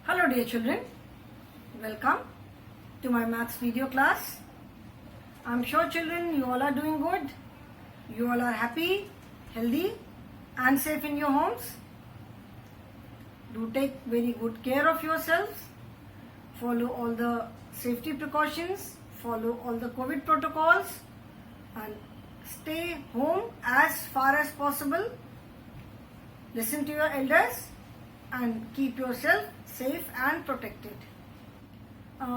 Hello dear children, welcome to my maths video class. I'm sure children you all are doing good. You all are happy, healthy and safe in your homes. Do take very good care of yourselves. Follow all the safety precautions, follow all the COVID protocols and stay home as far as possible. Listen to your elders and keep yourself safe and protected.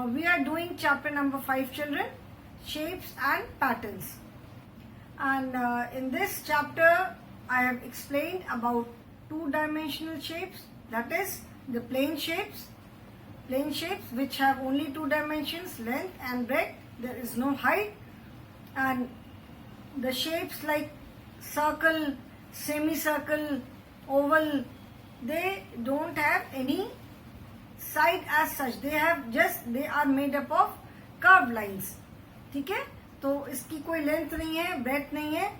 We are doing chapter number 5 children, shapes and patterns. And in this chapter I have explained about two-dimensional shapes, that is the plane shapes which have only two dimensions, length and breadth, there is no height. And the shapes like circle, semicircle, oval, they don't have any side as such, they are made up of curved lines. ठीक है, तो इसकी कोई length नहीं है, breadth नहीं है.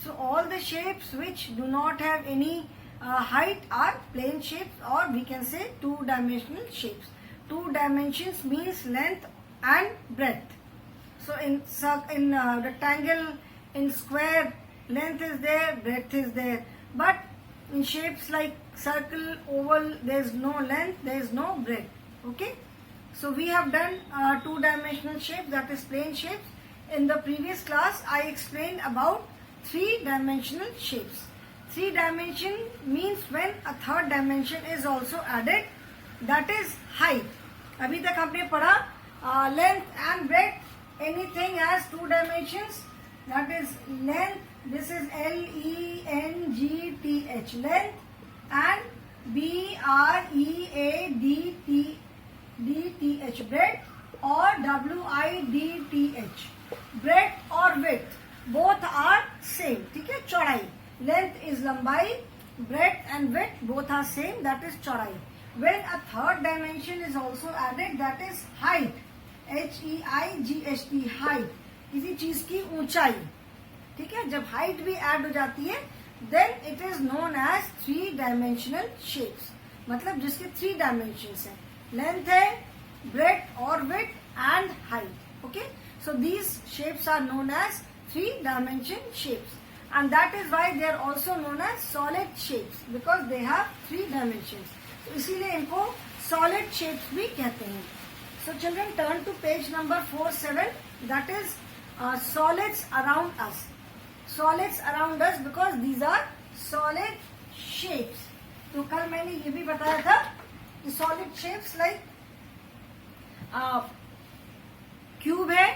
So all the shapes which do not have any height are plane shapes, or we can say two-dimensional shapes. Two dimensions means length and breadth. So in rectangle, in square, length is there, breadth is there. But in shapes like circle, oval, there is no length, there is no breadth. Okay. So we have done two-dimensional shape, that is plane shapes. In the previous class, I explained about three-dimensional shapes. Three dimension means when a third dimension is also added, that is height. अभी तक हमने पढ़ा length and breadth. Anything has two dimensions, that is length. This is L-E-N-G-T-H, length, and B-R-E-A-D-T-H, breadth, or W-I-D-T-H, breadth or width. Both are same. ठीक है, चौड़ाई. Length is लंबाई, breadth and width both are same, that is चौड़ाई. When a third dimension is also added, that is height, H-E-I-G-H-T, height, किसी चीज की ऊंचाई. ठीक है, जब height भी add हो जाती है, then it is known as three-dimensional shapes. मतलब जिसके three dimensions हैं, length है, breadth or width and height. Okay, so these shapes are known as three-dimension shapes. And that is why they are also known as solid shapes, because they have three dimensions. तो इसीलिए इनको solid shapes भी कहते हैं. So children, turn to page number 47. That is solids around us. Solids around us because these are solid shapes. तो कल मैंने ये भी बताया था कि solid shapes like cube है.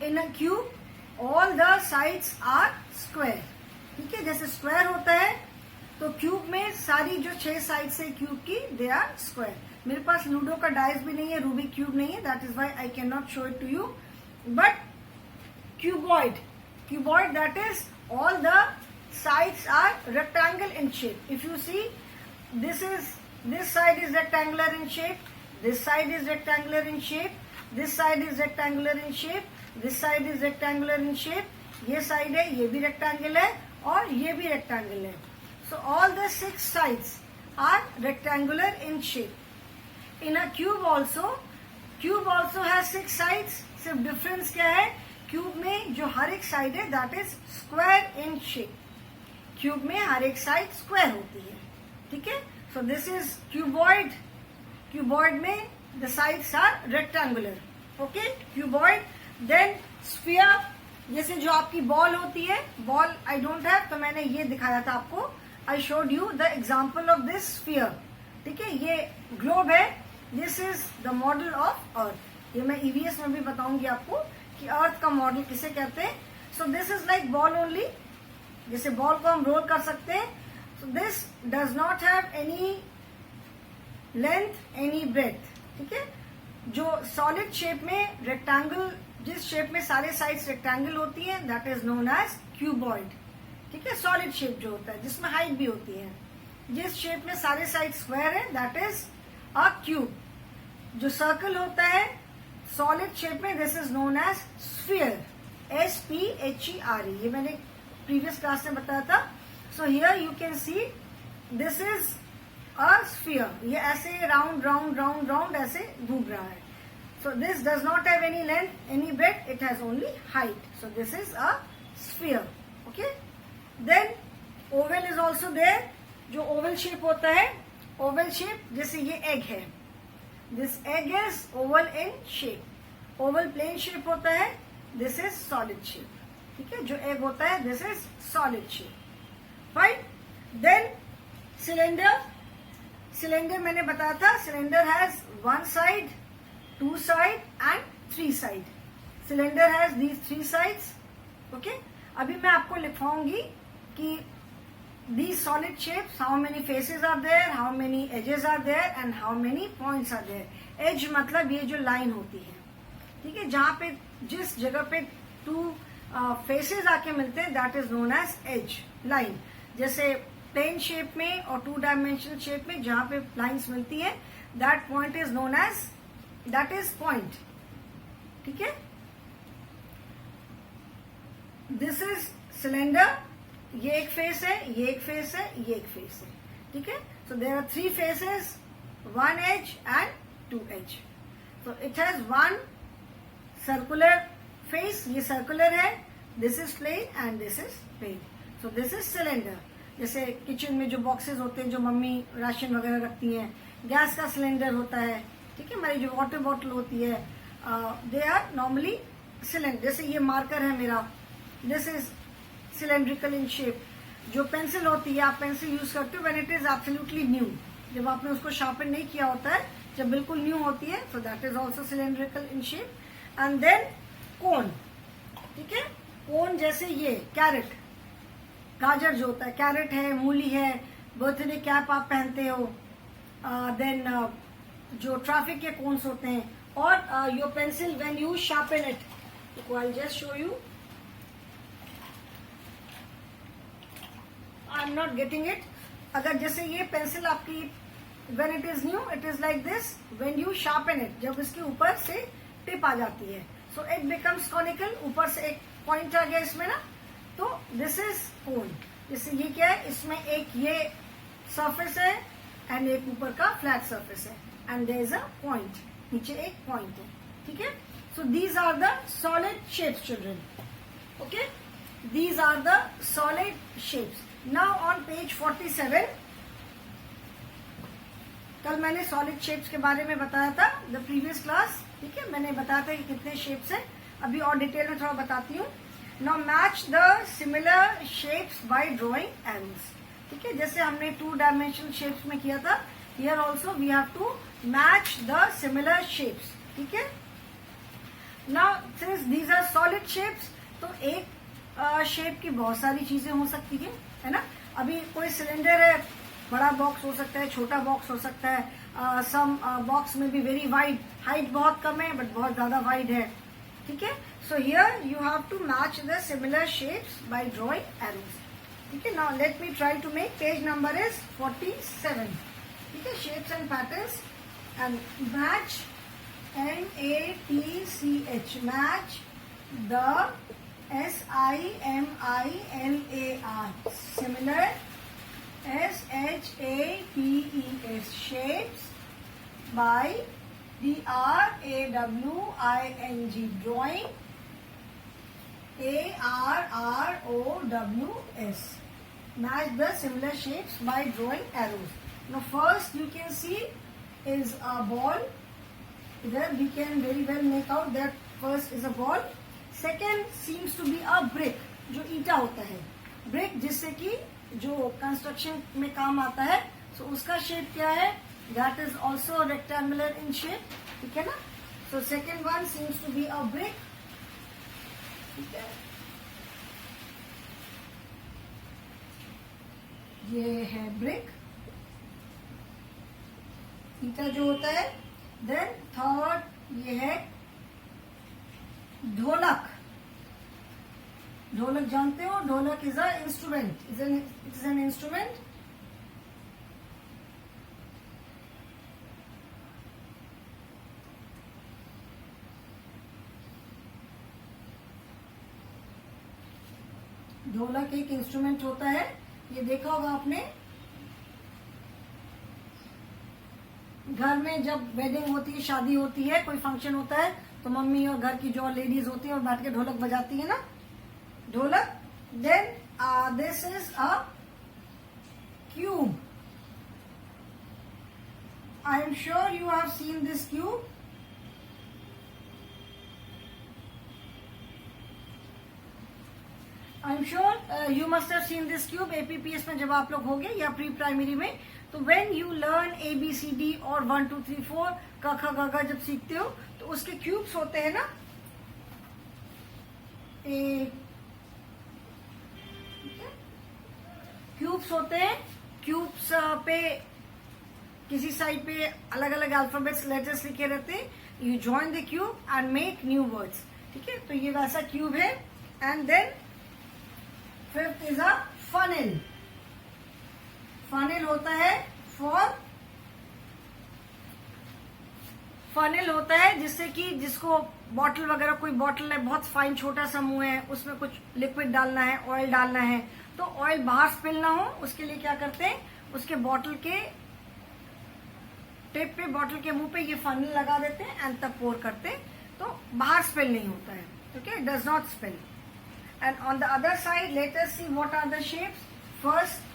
In a cube, all the sides are square. ठीक है, जैसे स्क्वायर होता है तो क्यूब में सारी जो 6 साइड्स है क्यूब की, दे आर स्क्वायर. मेरे पास लूडो का डाइस भी नहीं है, रूबिक क्यूब नहीं है, that is why I can not show it to you. But cuboid, that is all the sides are rectangle in shape. If you see, this side is rectangular in shape, this side is rectangular in shape, this side is rectangular in shape, this side is rectangular in shape. ये side है, ये भी rectangle है और ये भी rectangle है. So all the 6 sides are rectangular in shape. In a cube also has 6 sides. सिर्फ डिफरेंस क्या है, क्यूब में जो हर एक साइड है that is square in shape. Cube में हर एक साइड स्क्वायर होती है. ठीक है, so this is cuboid. Cuboid में the sides are rectangular. Okay, cuboid. Then sphere, जैसे जो आपकी बॉल होती है, बॉल आई डोंट हैव, तो मैंने ये दिखाया था आपको. I showed you the example of this sphere. ठीक है, ये ग्लोब है. This is the model of earth. ये मैं ईवीएस में भी बताऊंगी आपको कि अर्थ का मॉडल किसे कहते हैं. So this is like ball only. जैसे बॉल को हम रोल कर सकते हैं. So this does not have any length, any breadth. ठीक है, जो सॉलिड शेप में रेक्टेंगल, जिस शेप में सारे साइड्स रेक्टेंगल होती है, that is known as cuboid. ठीक है, सॉलिड शेप जो होता है जिसमें हाइट भी होती है. जिस शेप में सारे साइड स्क्वायर है, दैट इज अ क्यूब. जो सर्कल होता है सॉलिड शेप में, this is known as sphere, S-P-H-E-R-E. ये मैंने प्रीवियस क्लास में बताया था. So here you can see this is a sphere. ये ऐसे राउंड राउंड राउंड राउंड ऐसे घूम रहा है। So this does not have any length, any breadth, it has only height. So this is a sphere. Okay, then oval is also there. जो oval shape होता है, oval shape, जैसे ये egg है, this egg is oval in shape. Oval plane shape होता है, this is solid shape. ठीक है, जो एग होता है this is solid shape. Fine. Then cylinder. Cylinder मैंने बताया था, cylinder has 1 side, 2 side and 3 side. Cylinder has these 3 sides. Okay, अभी मैं आपको लिखवाऊंगी कि these solid shapes, how many faces are there, how many edges are there and how many points are there. Edge मतलब ये जो line होती है, ठीक है, जहां पे जिस जगह पे 2 फेसेस आके मिलते हैं, that is known as edge line. जैसे प्लेन शेप में और 2 डायमेंशनल शेप में जहां पे लाइंस मिलती है, that point is known as, that is point. ठीक है, दिस इज सिलेंडर। ये एक फेस है, ये एक फेस है, ये एक फेस है। ठीक है, so there are 3 faces, 1 edge and 2 edge. So it has 1 circular face, ये सर्कुलर है, this is plane and this is plane. So this is cylinder. जैसे किचन में जो बॉक्सेस होते हैं, जो मम्मी राशन वगैरह रखती हैं, गैस का सिलेंडर होता है। ठीक है, हमारी जो वाटर बॉटल होती है, दे आर नॉर्मली सिलेंडर। जैसे ये मार्कर है मेरा, this is cylindrical in shape. जो पेंसिल होती है, आप पेंसिल यूज करते हो when it is absolutely new, जब आपने उसको शार्पन नहीं किया होता है, जब बिल्कुल न्यू होती है, so that is also cylindrical in shape. And then cone. ठीक है, कोन जैसे ये कैरेट, गाजर जो होता है, कैरेट है, मूली है, बर्थडे कैप आप पहनते हो, देन जो ट्रैफिक के कोन्स होते हैं, और your pencil when you sharpen it. I just show you, I am not getting it. अगर जैसे ये पेंसिल आपकी when it is new, it is like this, when you sharpen it, जब इसके ऊपर से टिप आ जाती है, सो इट बिकम्स कॉनिकल। ऊपर से एक पॉइंट आ गया इसमें ना, तो दिस इज कोन। जैसे ये क्या है, इसमें एक ये सरफेस है एंड एक ऊपर का फ्लैट सरफेस है, and there is a point, नीचे एक पॉइंट है। ठीक है, so these are the solid shapes children. Okay, these are the solid shapes. Now on page 47, कल मैंने सॉलिड शेप्स के बारे में बताया था, द प्रीवियस क्लास। ठीक है, मैंने बताया था कि कितने शेप्स हैं, अभी और डिटेल में थोड़ा बताती हूँ। Now match the similar shapes by drawing arrows. ठीक है, जैसे हमने 2 डायमेंशनल शेप्स में किया था, here also we have to match the similar shapes. ठीक है, now since these are solid shapes, तो एक शेप की बहुत सारी चीजें हो सकती है ना। अभी कोई सिलेंडर है, बड़ा बॉक्स हो सकता है, छोटा बॉक्स हो सकता है, सम बॉक्स में भी वेरी वाइड, हाइट बहुत कम है बट बहुत ज्यादा वाइड है। ठीक है, so here you have to match the similar shapes by drawing arrows. ठीक है, now let me try to make, page number is 47। ठीक है, shapes and patterns and match, MATCH, match the SIMILAR, similar, SHAPES, shapes, by DRAWING, drawing, ARROWS, match the similar shapes by drawing arrows. Now first you can see is a ball. There we can very well make out that first is a ball. Second seems to be a brick, जो ईटा होता है, brick जिससे कि जो construction में काम आता है। सो उसका शेप क्या है, that is also rectangular in shape. ठीक है ना, so second one seems to be a brick. ठीक है, ये है ब्रिक, ईटा जो होता है। देन थर्ड ये है ढोलक। ढोलक जानते हो, ढोलक is a instrument, it is an instrument. ढोलक एक इंस्ट्रूमेंट होता है, ये देखा होगा आपने। घर में जब वेडिंग होती है, शादी होती है, कोई फंक्शन होता है, तो मम्मी और घर की जो लेडीज होती है वो बैठ के ढोलक बजाती है ना, ढोलक. Then this is a cube. I am sure you have seen this cube. I am sure you must have seen this cube. APPS में जब आप लोग होंगे या प्री प्राइमरी में, तो व्हेन यू लर्न ABCD और 1 2 3 4 क ख ग घ जब सीखते हो तो उसके क्यूब्स होते हैं ना. क्यूब्स होते हैं. क्यूब्स पे किसी साइड पे अलग अलग अल्फाबेट्स लेटर्स लिखे रहते हैं. You join the cube and make new words. ठीक है, तो ये वैसा क्यूब है. And then fifth is a funnel. Funnel होता है फनेल होता है जिससे कि जिसको बॉटल वगैरह, कोई बॉटल है बहुत फाइन छोटा सा मुंह है, उसमें कुछ लिक्विड डालना है, ऑयल डालना है, तो ऑयल बाहर स्पिल ना हो उसके लिए क्या करते हैं, उसके बॉटल के टिप पे, बॉटल के मुंह पे ये फनेल लगा देते हैं एंड तब पोर करते हैं, तो बाहर स्पिल नहीं होता है. Okay, does not spill. And on the other side let us see what are the shapes. First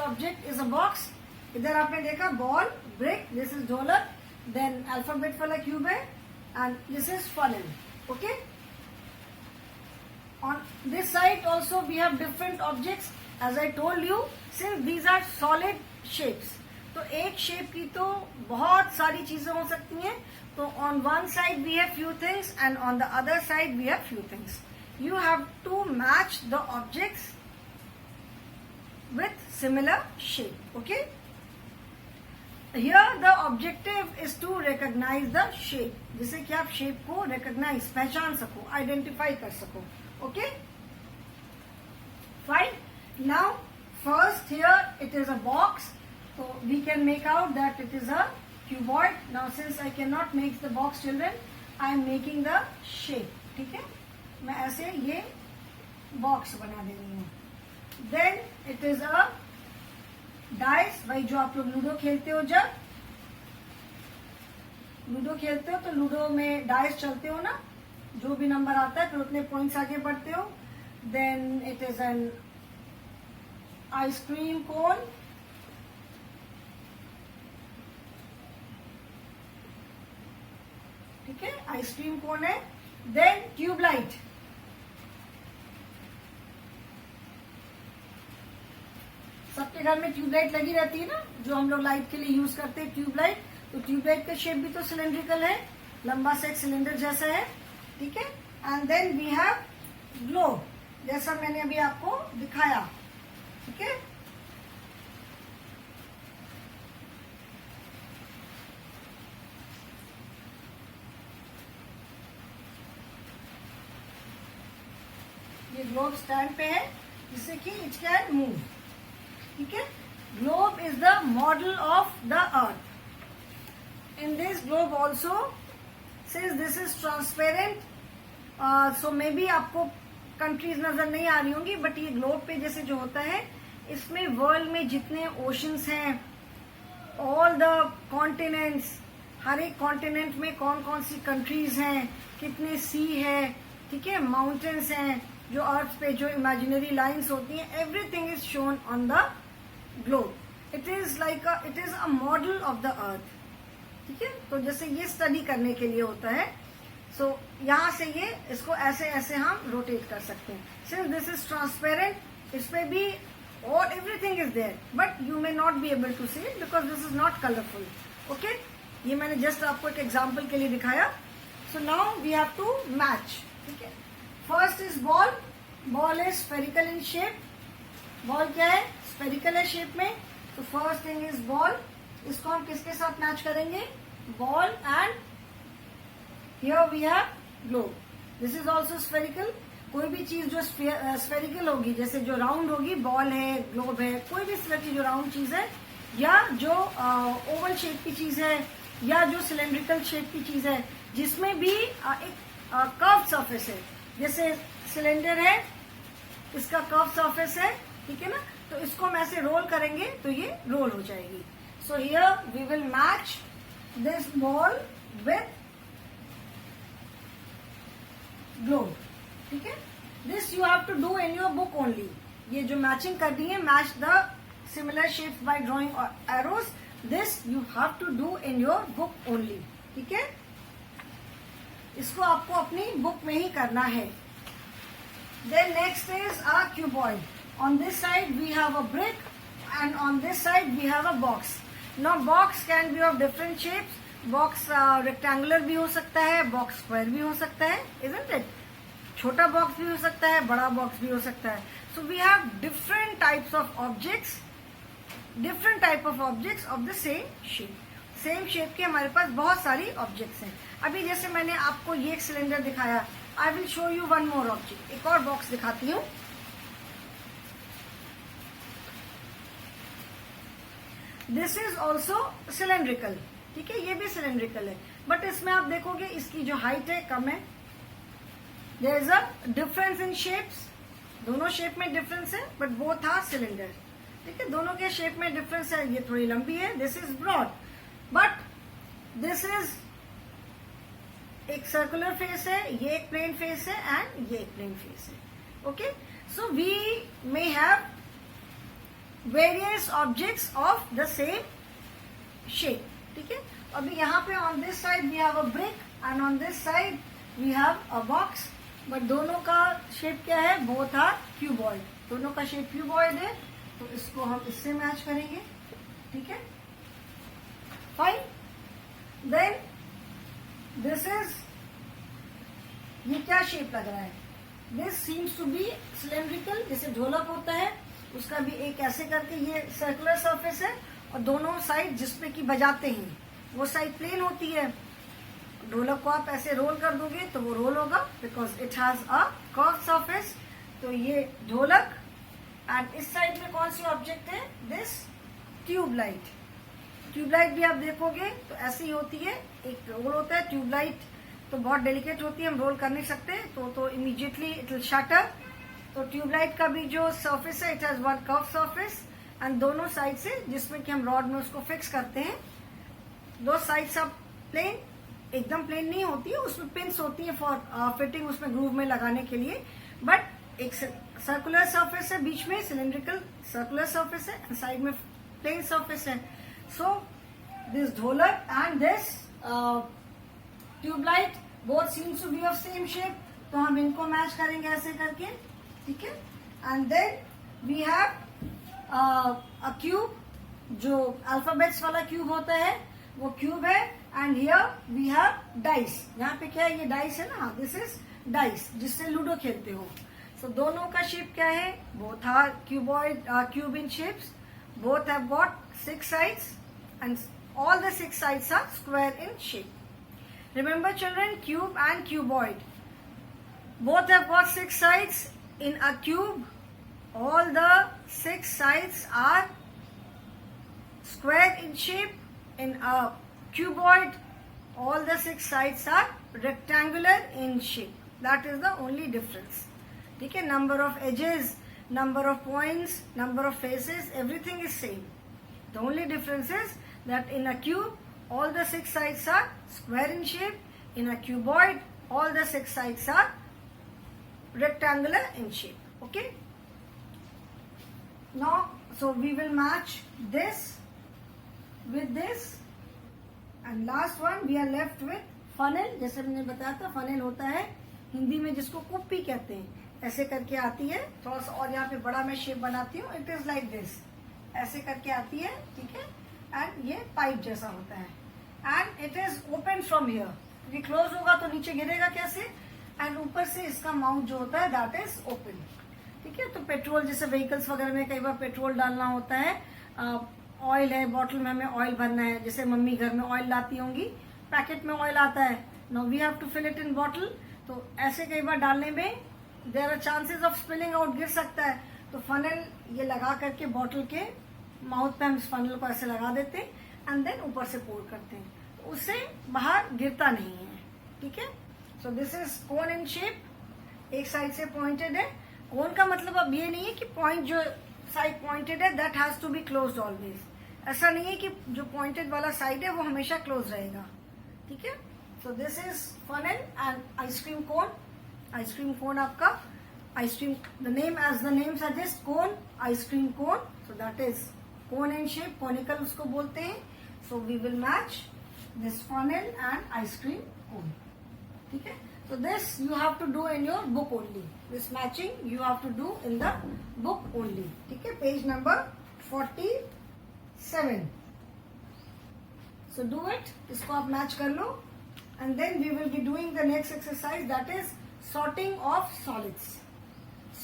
object is a box. इधर आपने देखा ball, brick, this is dholak, then alphabet वाला क्यूब है and this is funnel. Okay, on this side also we have different objects as I told you, since these are solid shapes. तो एक shape की तो बहुत सारी चीजें हो सकती हैं. तो on one side we have few things and on the other side we have few things. You have to match the objects with similar shape. Okay, here the objective is to recognize the shape, जिससे कि आप shape को recognize, पहचान सको, identify कर सको. Okay, fine. Now first here it is a box, so we can make out that it is a cuboid. Now since I cannot make the box children, I am making the shape. ठीक है, मैं ऐसे ये box बना दे रही हूँ. Then it is a dice. भाई जो आप लोग लूडो खेलते हो, जब लूडो खेलते हो तो लूडो में डाइस चलते हो ना, जो भी नंबर आता है फिर उतने पॉइंट्स आगे बढ़ते हो. Then it is an ice cream cone. ठीक है, आइसक्रीम कोन है. Then tube light. सबके घर में ट्यूबलाइट लगी रहती है ना, जो हम लोग लाइट के लिए यूज करते हैं ट्यूबलाइट. तो ट्यूबलाइट का शेप भी तो सिलेंड्रिकल है, लंबा सा एक सिलेंडर जैसा है. ठीक है, and then we have globe, जैसा मैंने अभी आपको दिखाया. ठीक है, ये ग्लोब स्टैंड पे है जिससे कि इट कैन मूव. ठीक है, globe is the model of the earth. In this globe also, since this is transparent, so may be आपको कंट्रीज नजर नहीं आ रही होंगी, बट ये ग्लोब पे जैसे जो होता है, इसमें वर्ल्ड में जितने ओशंस हैं, ऑल द कॉन्टिनेंट्स, हर एक कॉन्टिनेंट में कौन कौन सी कंट्रीज हैं, कितने सी है, ठीक है, माउंटेन्स हैं, जो अर्थ पे जो इमेजिनरी लाइंस होती हैं, everything is shown on the globe. It is like it is a model of the earth. ठीक है, तो जैसे ये स्टडी करने के लिए होता है, सो यहाँ से ये इसको ऐसे ऐसे हम रोटेट कर सकते हैं. सिंस दिस इज ट्रांसपेरेंट, इसमें भी और everything is there, but you may not be able to see it because this is not colourful. Okay, ये मैंने जस्ट आपको एक एग्जाम्पल के लिए दिखाया. So now we have to match. ठीक है, first is ball. Ball is spherical in shape. Ball क्या है, स्फेरिकल है शेप में. तो फर्स्ट थिंग इज बॉल. इसको हम किसके साथ मैच करेंगे, ball and here we have globe. This is also spherical. कोई भी चीज जो स्फेरिकल होगी, जैसे जो राउंड होगी, बॉल है, ग्लोब है, कोई भी इस तरह की जो राउंड चीज है, या जो ओवल शेप की चीज है, या जो सिलेंड्रिकल शेप की चीज है, जिसमें भी एक कर्व सरफेस है, जैसे सिलेंडर है, इसका कर्व सरफेस है. ठीक है ना, तो इसको हम ऐसे रोल करेंगे तो ये रोल हो जाएगी. So here we will match this ball with globe. ठीक है, this you have to do in your book only. ये जो मैचिंग करनी है, match the similar shapes by drawing arrows. This you have to do in your book only. ठीक है, इसको आपको अपनी बुक में ही करना है. Then next is a cuboid. On this side we have a brick and on this side we have a box. Now box can be of different shapes. Box rectangular भी हो सकता है, box square भी हो सकता है, isn't it? छोटा box भी हो सकता है, बड़ा बॉक्स भी हो सकता है. So we have different types of objects, different type of objects of the same shape. Same shape के हमारे पास बहुत सारी ऑब्जेक्ट्स हैं. अभी जैसे मैंने आपको ये एक सिलेंडर दिखाया, I will show you one more object. एक और बॉक्स दिखाती हूँ. This is also cylindrical. ठीक है, ये भी सिलेंड्रिकल है, बट इसमें आप देखोगे इसकी जो हाइट है कम है. There is a difference in shapes. दोनों शेप में डिफरेंस है, बट बोथ आर सिलेंडर. ठीक है, दोनों के शेप में डिफरेंस है. ये थोड़ी लंबी है, this is broad, but this is एक सर्कुलर फेस है, ये एक प्लेन फेस है एंड ये एक प्लेन फेस है. Okay, so we may have various objects of the same shape. ठीक है, अभी यहाँ पे on this side we have a brick and on this side we have a box, but दोनों का शेप क्या है? Both are cuboid. दोनों का शेप क्यूबॉइड है, तो इसको हम इससे मैच करेंगे. ठीक है, फाइन. देन दिस इज, ये क्या शेप लग रहा है? This seems to be cylindrical. जैसे ढोलक होता है, उसका भी एक ऐसे करके ये सर्कुलर सरफेस है, और दोनों साइड जिसपे की बजाते हैं वो साइड प्लेन होती है. ढोलक को आप ऐसे रोल कर दोगे तो वो रोल होगा, because it has a curve surface. तो ये ढोलक. एंड इस साइड में कौन सी ऑब्जेक्ट है? This tubelight. ट्यूबलाइट भी आप देखोगे तो ऐसी ही होती है, एक रोल होता है. ट्यूबलाइट तो बहुत डेलिकेट होती है, हम रोल कर नहीं सकते, तो इमीडिएटली इट विल शटर. तो ट्यूबलाइट का भी जो सरफेस है, it has one curve surface, and दोनों साइड से जिसमें कि हम रॉड में उसको फिक्स करते हैं, दो साइड्स ऑफ प्लेन. एकदम प्लेन नहीं होती है, उसमें पिन्स होती है फॉर फिटिंग, उसमें ग्रूव में लगाने के लिए. बट एक सर्कुलर सरफेस है, बीच में सिलेंड्रिकल सर्कुलर सरफेस है, साइड में प्लेन सरफेस है. So this dholak and this tubelight both seems to be of same shape. तो हम इनको मैच करेंगे ऐसे करके. ठीक है, and then we have a cube. जो अल्फाबेट्स वाला क्यूब होता है वो क्यूब है. And here we have dice. यहाँ पे क्या है? ये डाइस है ना, दिस इज डाइस, जिससे लूडो खेलते हो. सो दोनों का शेप क्या है? Both are cuboid, cube in shapes. Both have got 6 sides and all the 6 sides are square in shape. Remember children, cube and cuboid both have got 6 sides. In a cube, all the 6 sides are square in shape. In a cuboid, all the 6 sides are rectangular in shape. That is the only difference. ठीक है, number of edges, number of points, number of faces, everything is same. The only difference is that in a cube, all the 6 sides are square in shape. In a cuboid, all the 6 sides are rectangular in shape. Okay? Now, so we will match this with this. And last one, we are left with funnel. जैसे मैंने बताया था, funnel होता है हिंदी में जिसको कुप्पी कहते हैं. ऐसे करके आती है, थोड़ा सा और यहाँ पे बड़ा मैं शेप बनाती हूँ. इट इज लाइक दिस, ऐसे करके आती है. ठीक है, एंड ये पाइप जैसा होता है. And it is open from here, क्योंकि क्लोज होगा तो नीचे गिरेगा कैसे. एंड ऊपर से इसका माउथ जो होता है दैट इज ओपन. ठीक है, तो पेट्रोल जैसे व्हीकल्स वगैरह में कई बार पेट्रोल डालना होता है, ऑयल है, बॉटल में हमें ऑयल भरना है. जैसे मम्मी घर में ऑयल लाती होंगी, पैकेट में ऑयल आता है. Now we have to fill it in bottle. तो ऐसे कई बार डालने में there are chances of spilling out, गिर सकता है. तो फनल ये लगा करके बॉटल के माउथ पे हम इस फनल को ऐसे लगा देते हैं, एंड देन ऊपर से पोर करते हैं, तो उससे बाहर गिरता नहीं है. ठीक है, so this is cone in shape. एक साइड से पॉइंटेड है. कोन का मतलब अब ये नहीं है कि पॉइंट जो साइड पॉइंटेड है that has to be closed always. ऐसा नहीं है कि जो पॉइंटेड वाला साइड है वो हमेशा क्लोज रहेगा, ठीक है। So this is funnel and ice cream cone. Ice cream cone आपका ice cream, the name as the name suggest cone, ice cream cone. So that is cone in shape, conical उसको बोलते हैं। So we will match this funnel and ice cream cone, ठीक है। So this you have to do in your book only. This matching you have to do in the book only. ठीक है, page number 47. So do it. इसको आप match कर लो and then we will be doing the next exercise, that is sorting of solids.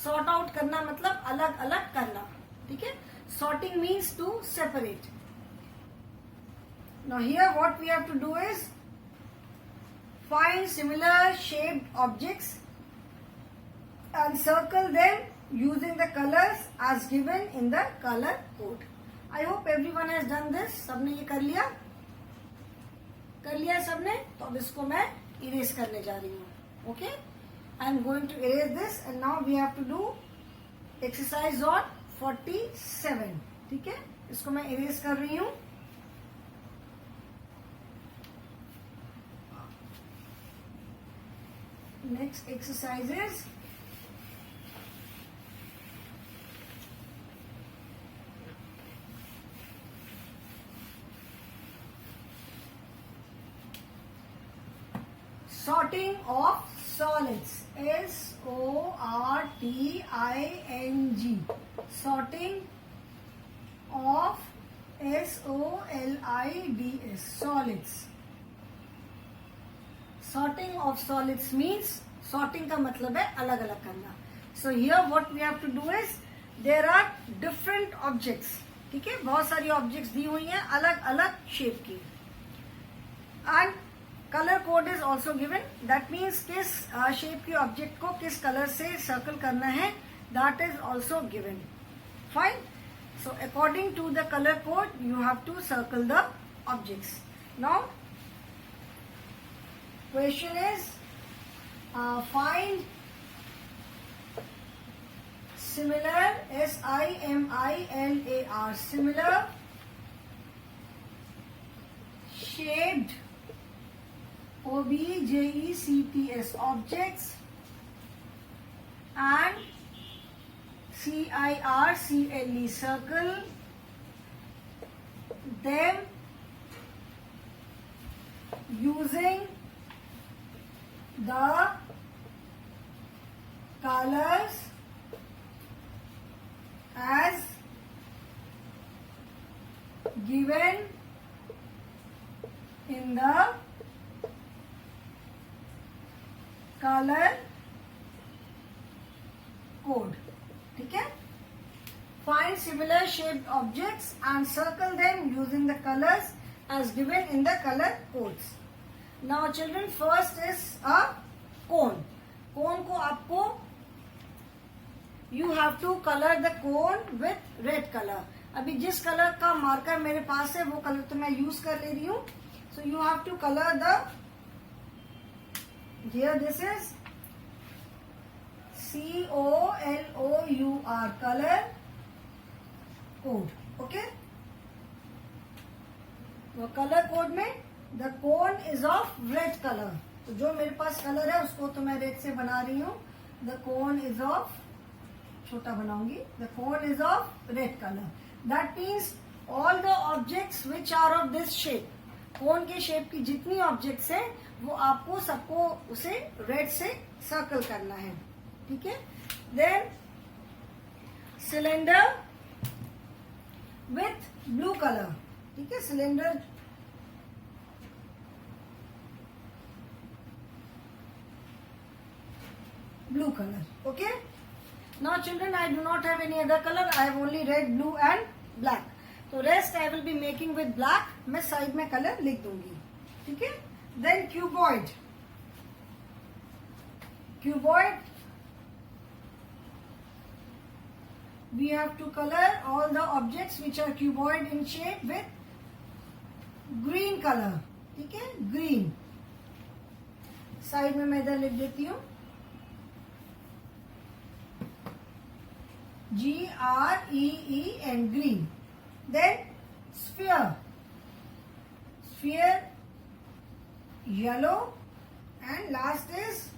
Sort out करना मतलब अलग अलग करना, ठीक है। Sorting means to separate. Now here what we have to do is find similar shaped objects and circle them using the colors as given in the color code. I hope everyone has done this. सबने ये कर लिया सबने? तो अब इसको मैं erase करने जा रही हूँ। Okay, I am going to erase this and now we have to do exercise on 47, ठीक है। इसको मैं इरेज कर रही हूँ। Next exercise is sorting of solids. SORTING. Sorting of SOLIDS. Solids. Sorting of solids means sorting का मतलब है अलग अलग करना. So here what we have to do is there are different objects, ठीक है, बहुत सारी objects दी हुई हैं अलग अलग शेप की and color code is also given. That means किस शेप की ऑब्जेक्ट को किस कलर से सर्कल करना है, that is also given. Fine. So according to the color code you have to circle the objects. Now question is find similar, SIMILAR, similar shaped, OBJECTS, objects and CIRCLE, circle them using the colors as given in the color code, ठीक है। Find similar shaped objects and circle them using the colors as given in the color codes. Now children, first is a cone. Cone को आपको you have to color the cone with red color. अभी जिस colour का marker मेरे पास है वो colour तो मैं यूज कर ले रही हूँ. So you have to color the, here this is COLOUR, color code. Okay. वो कलर कोड में the cone is of red color. तो जो मेरे पास कलर है उसको तो मैं रेड से बना रही हूँ. The cone is of, छोटा बनाऊंगी. The cone is of red color. That means all the objects which are of this shape, कोन के शेप की जितनी ऑब्जेक्ट्स हैं वो आपको सबको उसे रेड से सर्कल करना है, ठीक है। Then cylinder with blue colour, ठीक है, cylinder blue color. Okay. Now children, I do not have any other color. I have only red, blue and black. So rest I will be making with black. मैं side में colour लिख दूंगी, ठीक है। Then cuboid. Cuboid. We have to color all the objects which are cuboid in shape with green color, ठीक है, green. Side में मैं इधर लिख देती हूँ GREEN, green. Then sphere, sphere yellow, and last is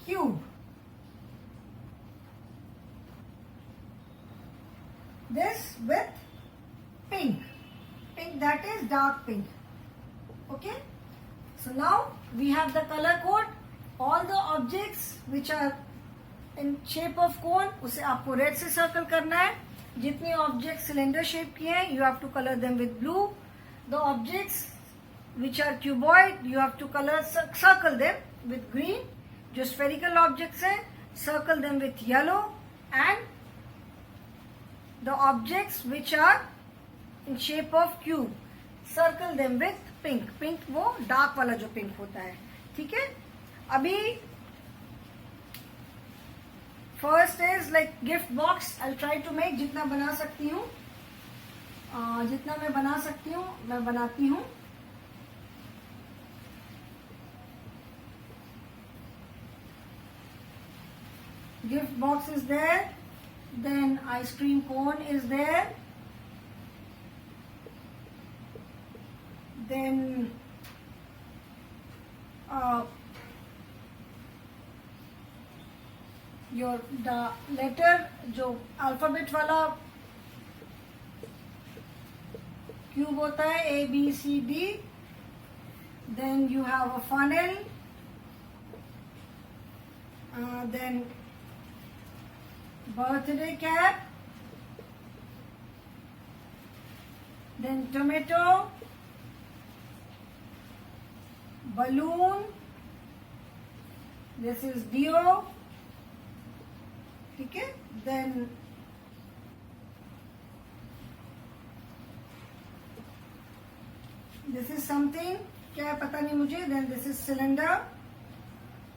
cube. This with pink, that is dark pink. Okay, so now we have the color code. All the objects which are in shape of cone, उसे आपको red से circle करना है. जितने object cylinder shape की हैं, you have to color them with blue. The objects which are cuboid, you have to circle them with green. जो spherical objects हैं, circle them with yellow, and the objects which are in shape of cube, circle them with pink. Pink वो dark वाला जो pink होता है. ठीक है. अभी first is like gift box. I try to make, जितना बना सकती हूँ, जितना मैं बना सकती हूँ मैं बनाती हूँ. Gift box is there, then ice cream cone is there, then your the letter जो अल्फाबेट वाला क्यूब होता है, ABCD. Then you have a funnel, then birthday cap, then tomato, balloon, this is Dio. ठीक है. देन दिस इज समथिंग, क्या है पता नहीं मुझे. Then this is cylinder.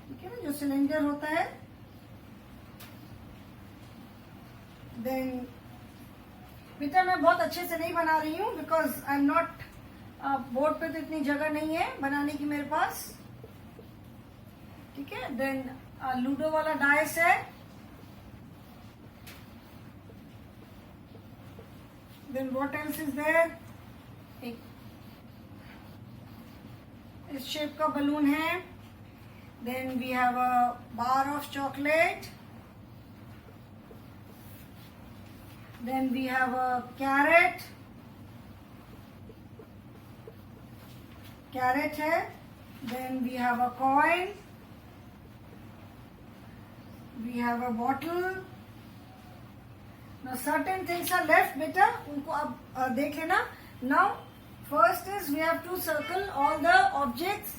ठीक है ना, जो सिलेंडर होता है. देन बेटा मैं बहुत अच्छे से नहीं बना रही हूँ because I am not, board पे तो इतनी जगह नहीं है बनाने की मेरे पास. ठीक है. देन लूडो वाला डाइस है. Then what else is there? एक इस शेप का बलून है. Then we have a bar of chocolate. Then we have a carrot. Carrot है. Then we have a coin. We have a bottle. Now certain things are left, बेटा उनको अब देख लेना. Now first is we have to circle all the objects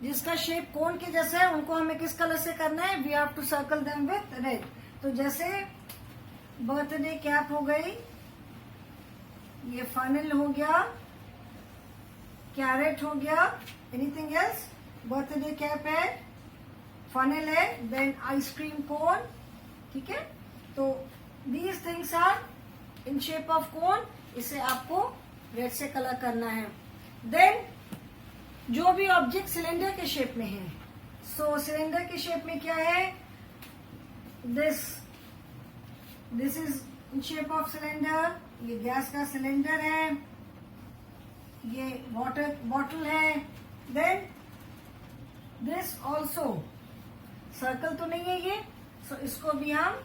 जिसका shape कोन के जैसा है. उनको हमें किस कलर से करना है? We have to circle them with red. तो जैसे बर्थडे कैप हो गई, ये फनल हो गया, कैरेट हो गया. Anything else? बर्थडे कैप है, फनल है, देन आइसक्रीम कोन. ठीक है. तो these things are in shape of cone. इसे आपको रेड से कलर करना है. देन जो भी ऑब्जेक्ट सिलेंडर के शेप में है, सो सिलेंडर के शेप में क्या है? This is in shape of cylinder. ये गैस का सिलेंडर है, ये वाटर बॉटल है. देन दिस ऑल्सो सर्कल तो नहीं है ये, सो इसको भी हम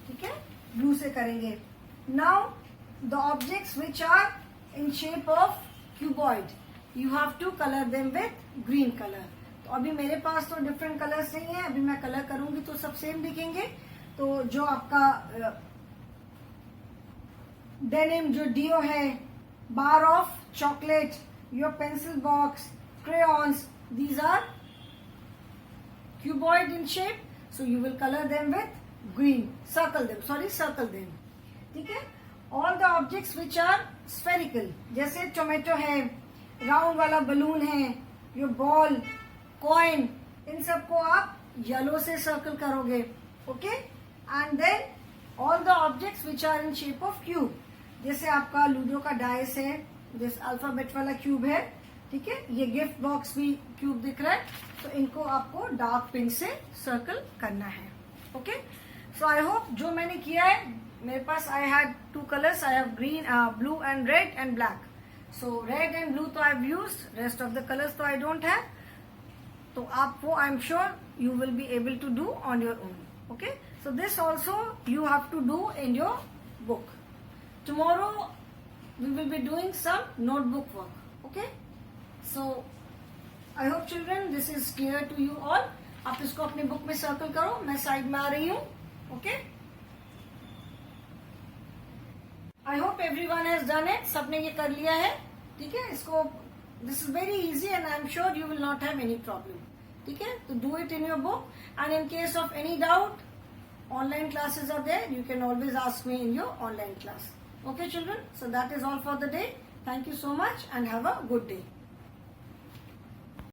ठीक है ब्लू से करेंगे. Now the objects which are in shape of cuboid, you have to colour them with green colour. तो अभी मेरे पास तो डिफरेंट कलर्स नहीं है, अभी मैं कलर करूंगी तो सब सेम दिखेंगे. तो जो आपका डेनिम जो डियो है, bar of chocolate, your pencil box, crayons, these are cuboid in shape, so you will color them with green. circle them. ठीक है. all the objects which are spherical, जैसे टोमेटो है, राउंड वाला balloon है, ये ball, coin, इन सबको आप yellow से सर्कल करोगे. Okay. And then all the objects which are in shape of cube, जैसे आपका लूडो का डाइस है, जैसे अल्फाबेट वाला क्यूब है. ठीक है. ये गिफ्ट बॉक्स भी क्यूब दिख रहा है, तो इनको आपको डार्क पिंक से सर्कल करना है. ओके. So I hope जो मैंने किया है, मेरे पास I had 2 colors. I have green, blue and red and black. So red and blue तो I've used. Rest of the colors तो I don't have. तो आप वो I'm sure you will be able to do on your own. Okay. So this also you have to do in your book. Tomorrow we will be doing some notebook work. Okay. So I hope children this is clear to you all. आप इसको अपने book में circle करो, मैं side में आ रही हूँ. Okay. I hope everyone has done it. सबने ये कर लिया है. ठीक है. इसको this is very easy and I am sure you will not have any problem. ठीक है. तो do it in your book and in case of any doubt, online classes are there. You can always ask me in your online class. Okay children, so that is all for the day. Thank you so much and have a good day.